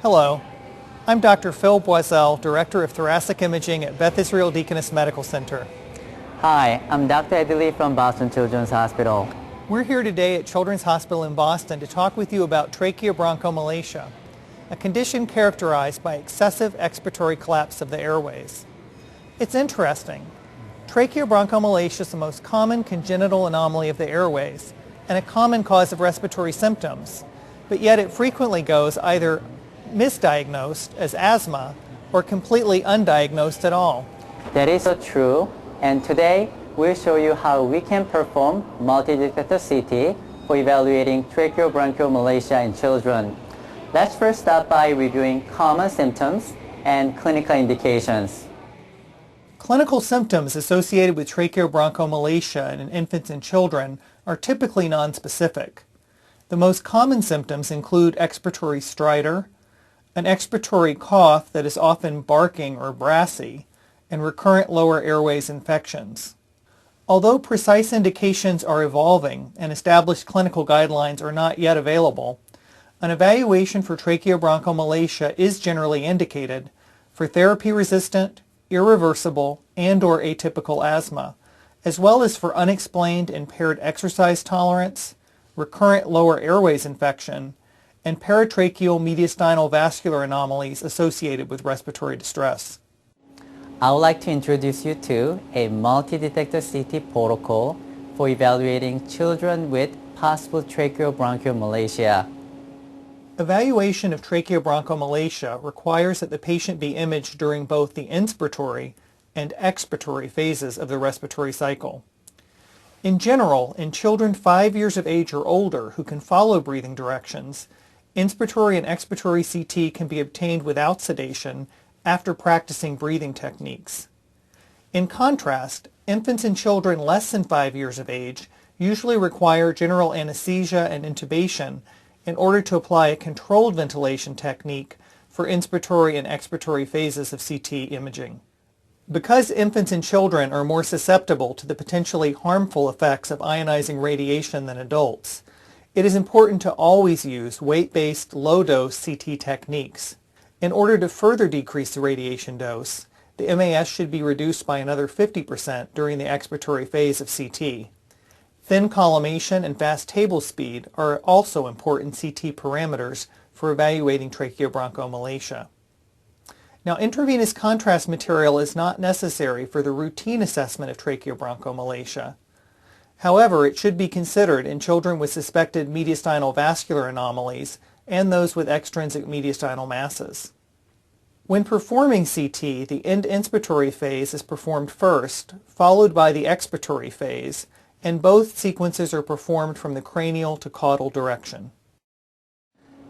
Hello, I'm Dr. Phil Boisel, Director of Thoracic Imaging at Beth Israel Deaconess Medical Center. Hi, I'm Dr. Eddie Lee from Boston Children's Hospital. We're here today at Children's Hospital in Boston to talk with you about tracheobronchomalacia, a condition characterized by excessive expiratory collapse of the airways. It's interesting. Tracheobronchomalacia is the most common congenital anomaly of the airways and a common cause of respiratory symptoms, but yet it frequently goes either misdiagnosed as asthma or completely undiagnosed at all. That is so true, and today we'll show you how we can perform multidetector CT for evaluating tracheobronchomalacia in children. Let's first start by reviewing common symptoms and clinical indications. Clinical symptoms associated with tracheobronchomalacia in infants and children are typically nonspecific. The most common symptoms include expiratory stridor, an expiratory cough that is often barking or brassy, and recurrent lower airways infections. Although precise indications are evolving and established clinical guidelines are not yet available, an evaluation for tracheobronchomalacia is generally indicated for therapy-resistant, irreversible, and/or atypical asthma, as well as for unexplained impaired exercise tolerance, recurrent lower airways infection, and paratracheal mediastinal vascular anomalies associated with respiratory distress. I would like to introduce you to a multi-detector CT protocol for evaluating children with possible tracheobronchomalacia. Evaluation of tracheobronchomalacia requires that the patient be imaged during both the inspiratory and expiratory phases of the respiratory cycle. In general, in children 5 years of age or older who can follow breathing directions, inspiratory and expiratory CT can be obtained without sedation after practicing breathing techniques. In contrast, infants and children less than 5 years of age usually require general anesthesia and intubation in order to apply a controlled ventilation technique for inspiratory and expiratory phases of CT imaging. Because infants and children are more susceptible to the potentially harmful effects of ionizing radiation than adults, it is important to always use weight-based low-dose CT techniques. In order to further decrease the radiation dose, the MAS should be reduced by another 50% during the expiratory phase of CT. Thin collimation and fast table speed are also important CT parameters for evaluating tracheobronchomalacia. Now, intravenous contrast material is not necessary for the routine assessment of tracheobronchomalacia. However, it should be considered in children with suspected mediastinal vascular anomalies and those with extrinsic mediastinal masses. When performing CT, the end inspiratory phase is performed first, followed by the expiratory phase, and both sequences are performed from the cranial to caudal direction.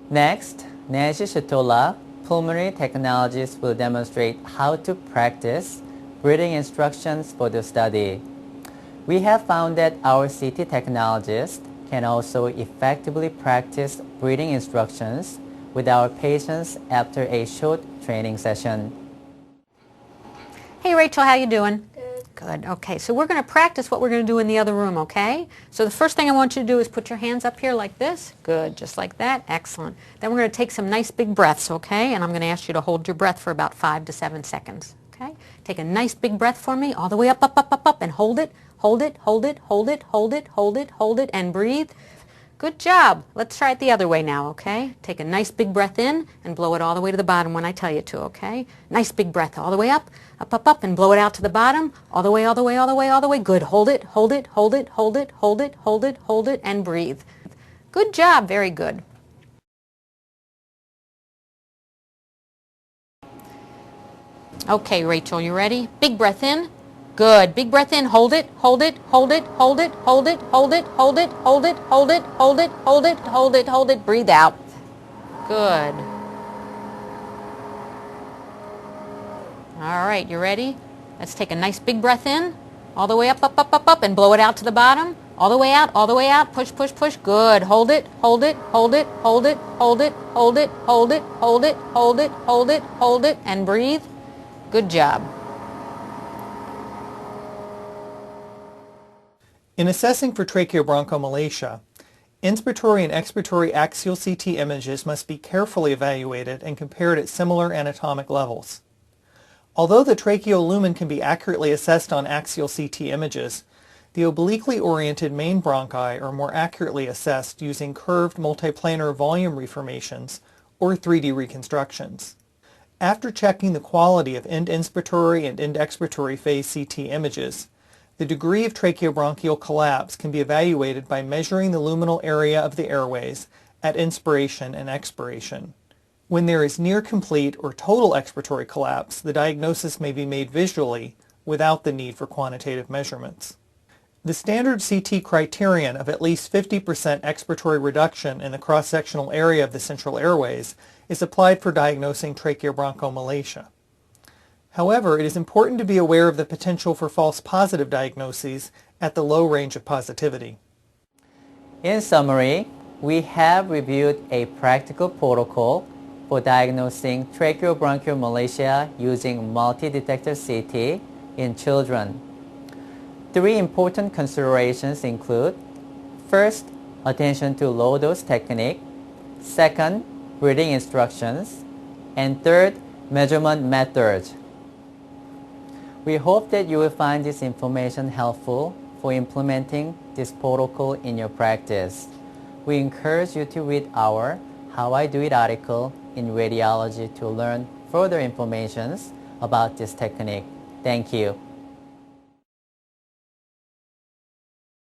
Next, Nancy Shitola, pulmonary technologist, will demonstrate how to practice breathing instructions for the study. We have found that our CT technologists can also effectively practice breathing instructions with our patients after a short training session. Hey Rachel, how you doing? Good. Okay, so we're going to practice what we're going to do in the other room, okay? So the first thing I want you to do is put your hands up here like this. Good, just like that. Excellent. Then we're going to take some nice big breaths, okay? And I'm going to ask you to hold your breath for about 5 to 7 seconds, okay? Take a nice big breath for me, all the way up, up, up, up, up, and hold it, hold it, hold it, hold it, hold it, hold it, hold it, and breathe. Good job. Let's try it the other way now, okay? Take a nice big breath in and blow it all the way to the bottom when I tell you to, okay? Nice big breath all the way up, up, up, up, and blow it out to the bottom, all the way, all the way, all the way, all the way. Good. Hold it, hold it, hold it, hold it, hold it, hold it, hold it, and breathe. Good job. Very good. Okay, Rachel, you ready? Big breath in. Good. Big breath in. Hold it, hold it, hold it, hold it, hold it, hold it, hold it, hold it, hold it, hold it, hold it, hold it, hold it. Breathe out. Good. All right, you ready? Let's take a nice big breath in, all the way up, up, up, up, up, and blow it out to the bottom. All the way out, all the way out. Push, push, push. Good. Hold it, hold it, hold it, hold it, hold it, hold it, hold it, hold it, hold it, hold it, hold it, and breathe. Good job. In assessing for tracheobronchomalacia, Inspiratory and expiratory axial CT images must be carefully evaluated and compared at similar anatomic levels. Although the tracheal lumen can be accurately assessed on axial CT images, the obliquely oriented main bronchi are more accurately assessed using curved multiplanar volume reformations or 3D reconstructions. After checking the quality of end inspiratory and end expiratory phase CT images, the degree of tracheobronchial collapse can be evaluated by measuring the luminal area of the airways at inspiration and expiration. When there is near complete or total expiratory collapse, the diagnosis may be made visually without the need for quantitative measurements. The standard CT criterion of at least 50% expiratory reduction in the cross-sectional area of the central airways is applied for diagnosing tracheobronchomalacia. However, it is important to be aware of the potential for false positive diagnoses at the low range of positivity. In summary, we have reviewed a practical protocol for diagnosing tracheobronchomalacia using multi-detector CT in children. Three important considerations include: first, attention to low-dose technique; second, breathing instructions; and third, measurement methods. We hope that you will find this information helpful for implementing this protocol in your practice. We encourage you to read our How I Do It article in Radiology to learn further information about this technique. Thank you.